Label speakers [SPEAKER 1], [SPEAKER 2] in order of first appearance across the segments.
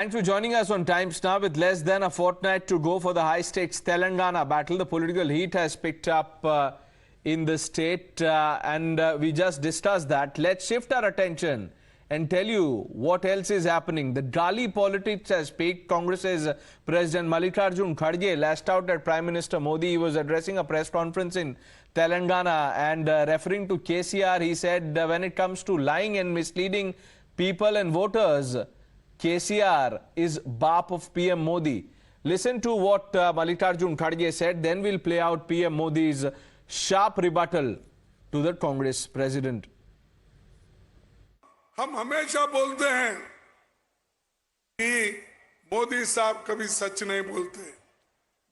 [SPEAKER 1] Thanks for joining us on Times Now. With less than a fortnight to go for the high-stakes Telangana battle, the political heat has picked up in the state and we just discussed that. Let's shift our attention and tell you what else is happening. The Gali politics has peaked. Congress's President Mallikarjun Kharge lashed out at Prime Minister Modi. He was addressing a press conference in Telangana and referring to KCR, he said when it comes to lying and misleading people and voters, KCR is BAP of PM Modi. Listen to what Mallikarjun Kharge said, then we'll play out PM Modi's sharp rebuttal to the Congress president.
[SPEAKER 2] हम हमेशा बोलते हैं कि मोदी साहब कभी सच नहीं बोलते,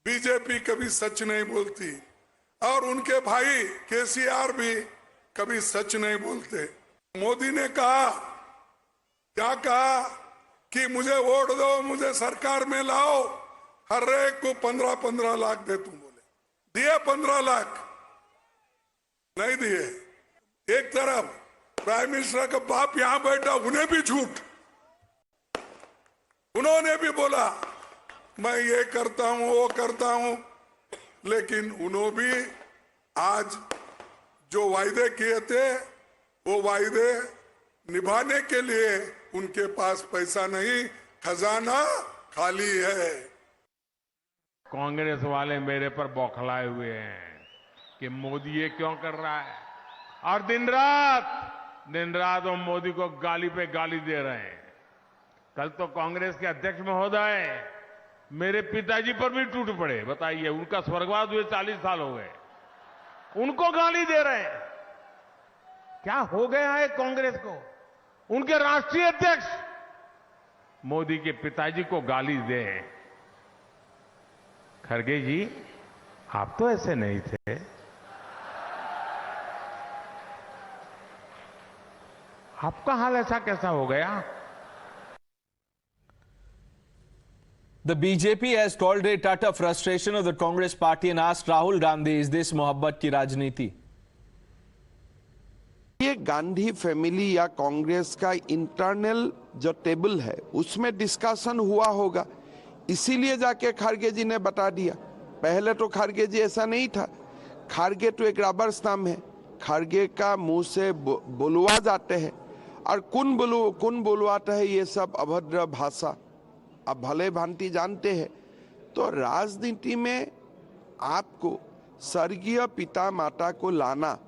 [SPEAKER 2] BJP कभी सच नहीं बोलती और उनके भाई केसीआर भी कभी सच नहीं बोलते। मोदी ने कहा, क्या कहा कि मुझे वोट दो, मुझे सरकार में लाओ, हर एक को 15-15 लाख दे। तुम बोले दिए 15 लाख? नहीं दिए। एक तरफ प्राइम मिनिस्टर का बाप यहां बैठा, उन्हें भी झूठ, उन्होंने भी बोला मैं ये करता हूं वो करता हूं, लेकिन उन्होंने भी आज जो वायदे किए थे वो वायदे निभाने के लिए उनके पास पैसा नहीं, खजाना खाली है।
[SPEAKER 3] कांग्रेस वाले मेरे पर बौखलाए हुए हैं कि मोदी ये क्यों कर रहा है, और दिन रात वो मोदी को गाली पे गाली दे रहे हैं। कल तो कांग्रेस के अध्यक्ष महोदय मेरे पिताजी पर भी टूट पड़े। बताइए, उनका स्वर्गवास हुए 40 साल हो गए, उनको गाली दे रहे हैं। क्या हो गया है कांग्रेस को? उनके राष्ट्रीय अध्यक्ष मोदी के पिताजी को गाली दे। खरगे जी, आप तो ऐसे नहीं थे। आपका हाल ऐसा कैसा हो गया?
[SPEAKER 1] The BJP has called it utter frustration of the Congress party and asked Rahul Gandhi, is this मोहब्बत की राजनीति?
[SPEAKER 4] ये गांधी फैमिली या कांग्रेस का इंटरनल जो टेबल है उसमें डिस्कशन हुआ होगा, इसीलिए जाके खारगे जी ने बता दिया। पहले तो खारगे जी ऐसा नहीं था। खारगे तो एक रबर स्टैम्प है, खारगे का मुंह से बुलवा जाते हैं, और कौन बुलवाता है ये सब अभद्र भाषा आप भले भांति जानते हैं। तो राजनीति में आपको स्वर्गीय पिता माता को लाना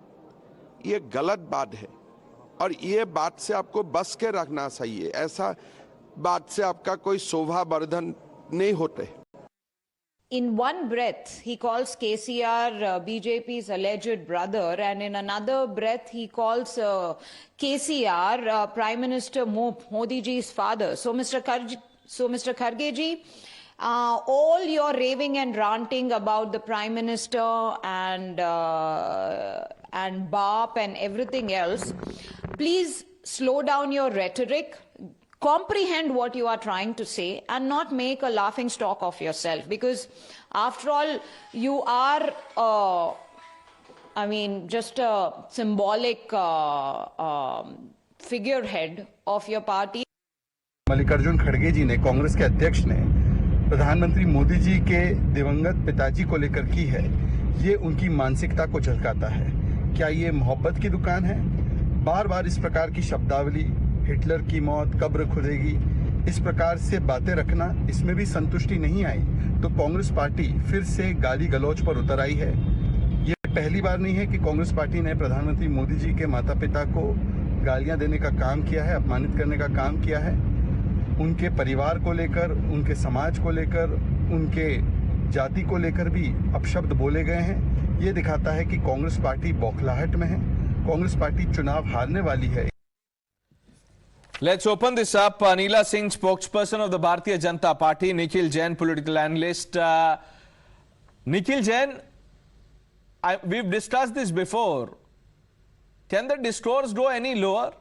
[SPEAKER 4] ये गलत बात है, और ये बात से आपको बच के रखना चाहिए। ऐसा बात से आपका कोई शोभावर्धन नहीं होते।
[SPEAKER 5] In one breath, he calls KCR BJP's alleged brother, and in another breath, he calls KCR Prime Minister Modi ji's father. So, Mr. Kharge ji, all your raving and ranting about the Prime Minister and BAP and everything else, please slow down your rhetoric. Comprehend what you are trying to say and not make a laughing stock of yourself, because after all you are just a symbolic figurehead of your party.
[SPEAKER 6] Mallikarjun खड़गे जी ने, कांग्रेस के अध्यक्ष ने प्रधानमंत्री मोदी जी के दिवंगत पिताजी को लेकर की है, ये उनकी मानसिकता को झलकाता है। क्या ये मोहब्बत की दुकान है? बार बार इस प्रकार की शब्दावली, हिटलर की मौत, कब्र खुदेगी, इस प्रकार से बातें रखना, इसमें भी संतुष्टि नहीं आई तो कांग्रेस पार्टी फिर से गाली गलौज पर उतर आई है। ये पहली बार नहीं है कि कांग्रेस पार्टी ने प्रधानमंत्री मोदी जी के माता पिता को गालियां देने का काम किया है, अपमानित करने का काम किया है। उनके परिवार को लेकर, उनके समाज को लेकर, उनके जाति को लेकर भी अपशब्द बोले गए हैं। ये दिखाता है कि कांग्रेस पार्टी बौखलाहट में है, कांग्रेस पार्टी चुनाव हारने वाली है।
[SPEAKER 1] Let's open this up. Neela Singh, spokesperson of the Bharatiya Janata Party, Nikhil Jain, political analyst. Nikhil Jain, we've discussed this before. Can the discourse go any lower?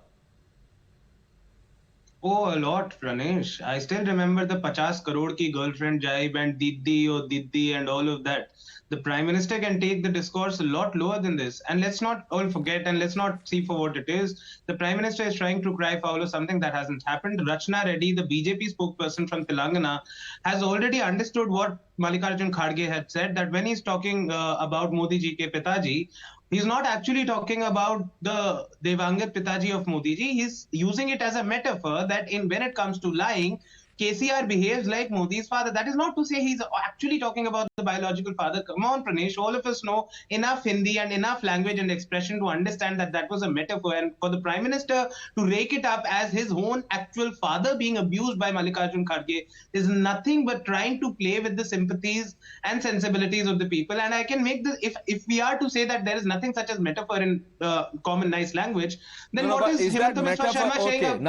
[SPEAKER 7] Oh, a lot, Pranesh. I still remember the 50 crore ki girlfriend jibe and Diddi and all of that. The Prime Minister can take the discourse a lot lower than this. And let's not all forget and let's not see for what it is. The Prime Minister is trying to cry foul of something that hasn't happened. Rachna Reddy, the BJP spokesperson from Telangana, has already understood what Mallikarjun Kharge had said, that when he's talking about Modi ji ke Pitaji, he's not actually talking about the Devangat Pitaji of Modi ji. He's using it as a metaphor that when it comes to lying, KCR behaves like Modi's father. That is not to say he's actually talking about the biological father. Come on, Pranesh. All of us know enough Hindi and enough language and expression to understand that that was a metaphor. And for the Prime Minister to rake it up as his own actual father being abused by Mallikarjun Kharge is nothing but trying to play with the sympathies and sensibilities of the people. And I can make this, if we are to say that there is nothing such as metaphor in common nice language, then what is Himanta Biswa Sharma saying?
[SPEAKER 1] Okay,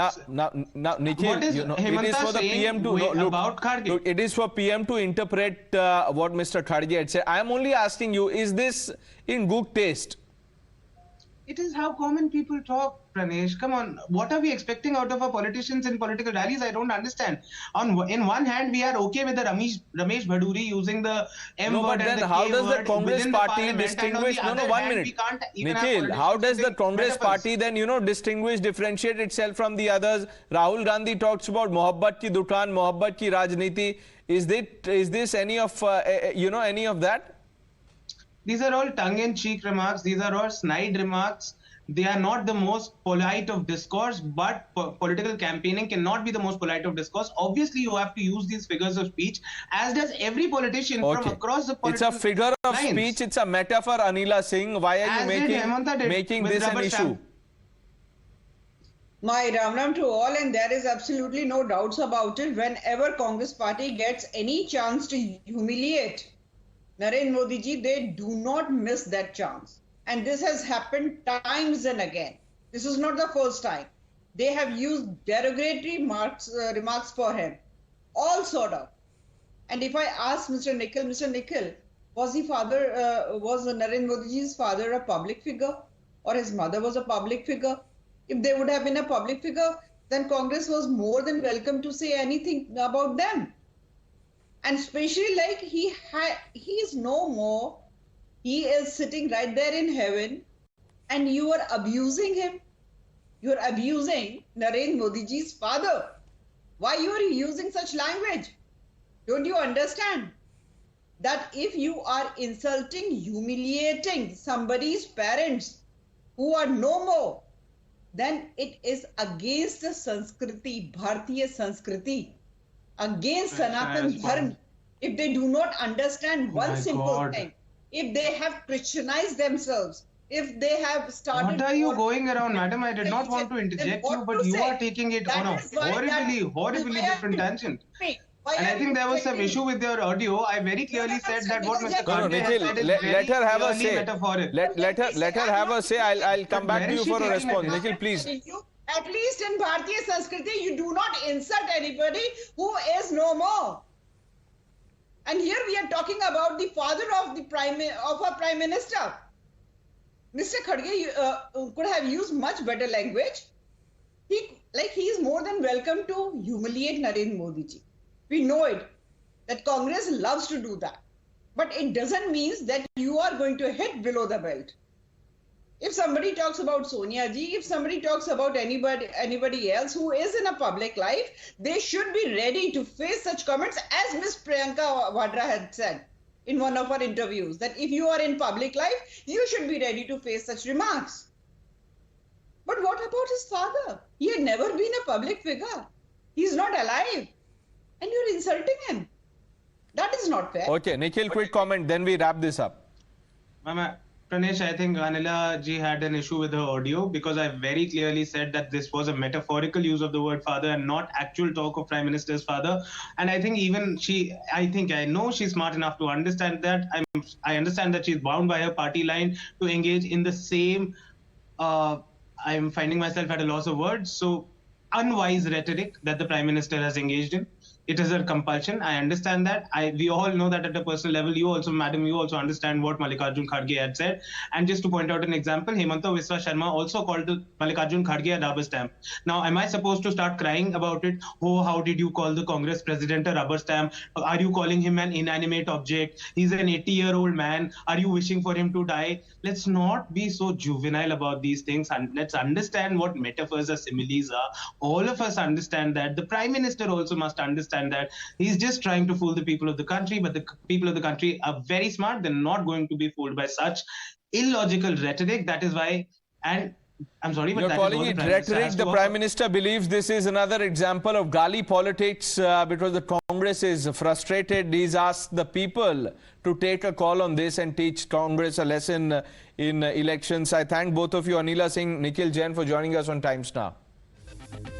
[SPEAKER 1] now, Nikhil,
[SPEAKER 7] What is
[SPEAKER 1] it is
[SPEAKER 7] Himanta
[SPEAKER 1] for the
[SPEAKER 7] saying
[SPEAKER 1] PM to
[SPEAKER 7] about Kharge?
[SPEAKER 1] look, it is for PM to interpret what Mr. Kharge had said. I am only asking you, is this in good taste?
[SPEAKER 7] It is how common people talk, Pranesh. Come on, what are we expecting out of our politicians in political rallies? I don't understand. In one hand, we are okay with the Ramesh Bhaduri using the M
[SPEAKER 1] No,
[SPEAKER 7] word
[SPEAKER 1] but then
[SPEAKER 7] and the
[SPEAKER 1] how
[SPEAKER 7] K
[SPEAKER 1] does the
[SPEAKER 7] word
[SPEAKER 1] Congress
[SPEAKER 7] within the
[SPEAKER 1] party
[SPEAKER 7] parliament,
[SPEAKER 1] distinguish?
[SPEAKER 7] and on the
[SPEAKER 1] No,
[SPEAKER 7] other
[SPEAKER 1] 1
[SPEAKER 7] hand,
[SPEAKER 1] minute.
[SPEAKER 7] we can't even have
[SPEAKER 1] Nikhil, how does the
[SPEAKER 7] politicians
[SPEAKER 1] Congress
[SPEAKER 7] using
[SPEAKER 1] party then, distinguish, differentiate itself from the others? Rahul Gandhi talks about Mohabbat ki Dukan, Mohabbat ki Rajniti. Is this any of, any of that?
[SPEAKER 7] These are all tongue-in-cheek remarks. These are all snide remarks. They are not the most polite of discourse, but political campaigning cannot be the most polite of discourse. Obviously, you have to use these figures of speech, as does every politician from across the political
[SPEAKER 1] It's a figure of
[SPEAKER 7] lines.
[SPEAKER 1] speech. It's a metaphor, Anila Singh. Why are you making this an issue?
[SPEAKER 8] My Ram to all, and there is absolutely no doubts about it. Whenever Congress party gets any chance to humiliate Narendra Modi ji, they do not miss that chance. And this has happened times and again. This is not the first time. They have used derogatory remarks for him, all sort of. And if I ask Mr. Nikhil, was Narendra Modi ji's father a public figure, or his mother was a public figure? If they would have been a public figure, then Congress was more than welcome to say anything about them. And especially like he is no more. He is sitting right there in heaven, and you are abusing him. You are abusing Narendra Modi ji's father. Why you are using such language? Don't you understand that if you are insulting, humiliating somebody's parents who are no more, then it is against the Sanskriti, Bharatiya Sanskriti, against Sanatan Dharma. If they do not understand one simple thing, if they have Christianized themselves, if they have started...
[SPEAKER 7] What are you going around, madam? I did not want to interject you, but you are taking it on a horribly different tangent. And I think there was some issue with your audio. I very clearly said that what Mr. Kharge has said is
[SPEAKER 1] let her have a say.
[SPEAKER 7] Metaphoric.
[SPEAKER 1] Let her have a say. I'll come back to you for a response. Nikhil, please.
[SPEAKER 8] At least in Bharatiya Sanskriti, you do not insult anybody who is no more. And here we are talking about the father of our Prime Minister. Mr. Kharge could have used much better language. He is more than welcome to humiliate Narendra Modi ji. We know it, that Congress loves to do that. But it doesn't mean that you are going to hit below the belt. If somebody talks about Sonia ji, if somebody talks about anybody else who is in a public life, they should be ready to face such comments, as Ms. Priyanka Vadra had said in one of her interviews, that if you are in public life, you should be ready to face such remarks. But what about his father? He had never been a public figure. He's not alive. And you're insulting him. That is not fair.
[SPEAKER 1] Okay, Nikhil, quick comment, then we wrap this up.
[SPEAKER 7] Pranesh, I think Anila ji had an issue with her audio, because I very clearly said that this was a metaphorical use of the word father and not actual talk of Prime Minister's father. And I think even I know she's smart enough to understand that. I understand that she's bound by her party line to engage in the same, I'm finding myself at a loss of words. So unwise rhetoric that the Prime Minister has engaged in. it is a compulsion. I understand that. We all know that at a personal level. You also, madam, you also understand what Mallikarjun Kharge had said. And just to point out an example, Hemanta Biswa Sharma also called Mallikarjun Kharge a rubber stamp. Now, am I supposed to start crying about it? Oh, how did you call the Congress president a rubber stamp? Are you calling him an inanimate object? He's an 80-year-old man. Are you wishing for him to die? Let's not be so juvenile about these things, and let's understand what metaphors or similes are. All of us understand that. The Prime Minister also must understand that. He's just trying to fool the people of the country, but the people of the country are very smart. They're not going to be fooled by such illogical rhetoric. That is why, and I'm sorry, but
[SPEAKER 1] you're calling it rhetoric. The Prime Minister believes this is another example of gali politics because the Congress is frustrated. He's asked the people to take a call on this and teach Congress a lesson in elections. I thank both of you, Anila Singh, Nikhil Jain, for joining us on Times Now.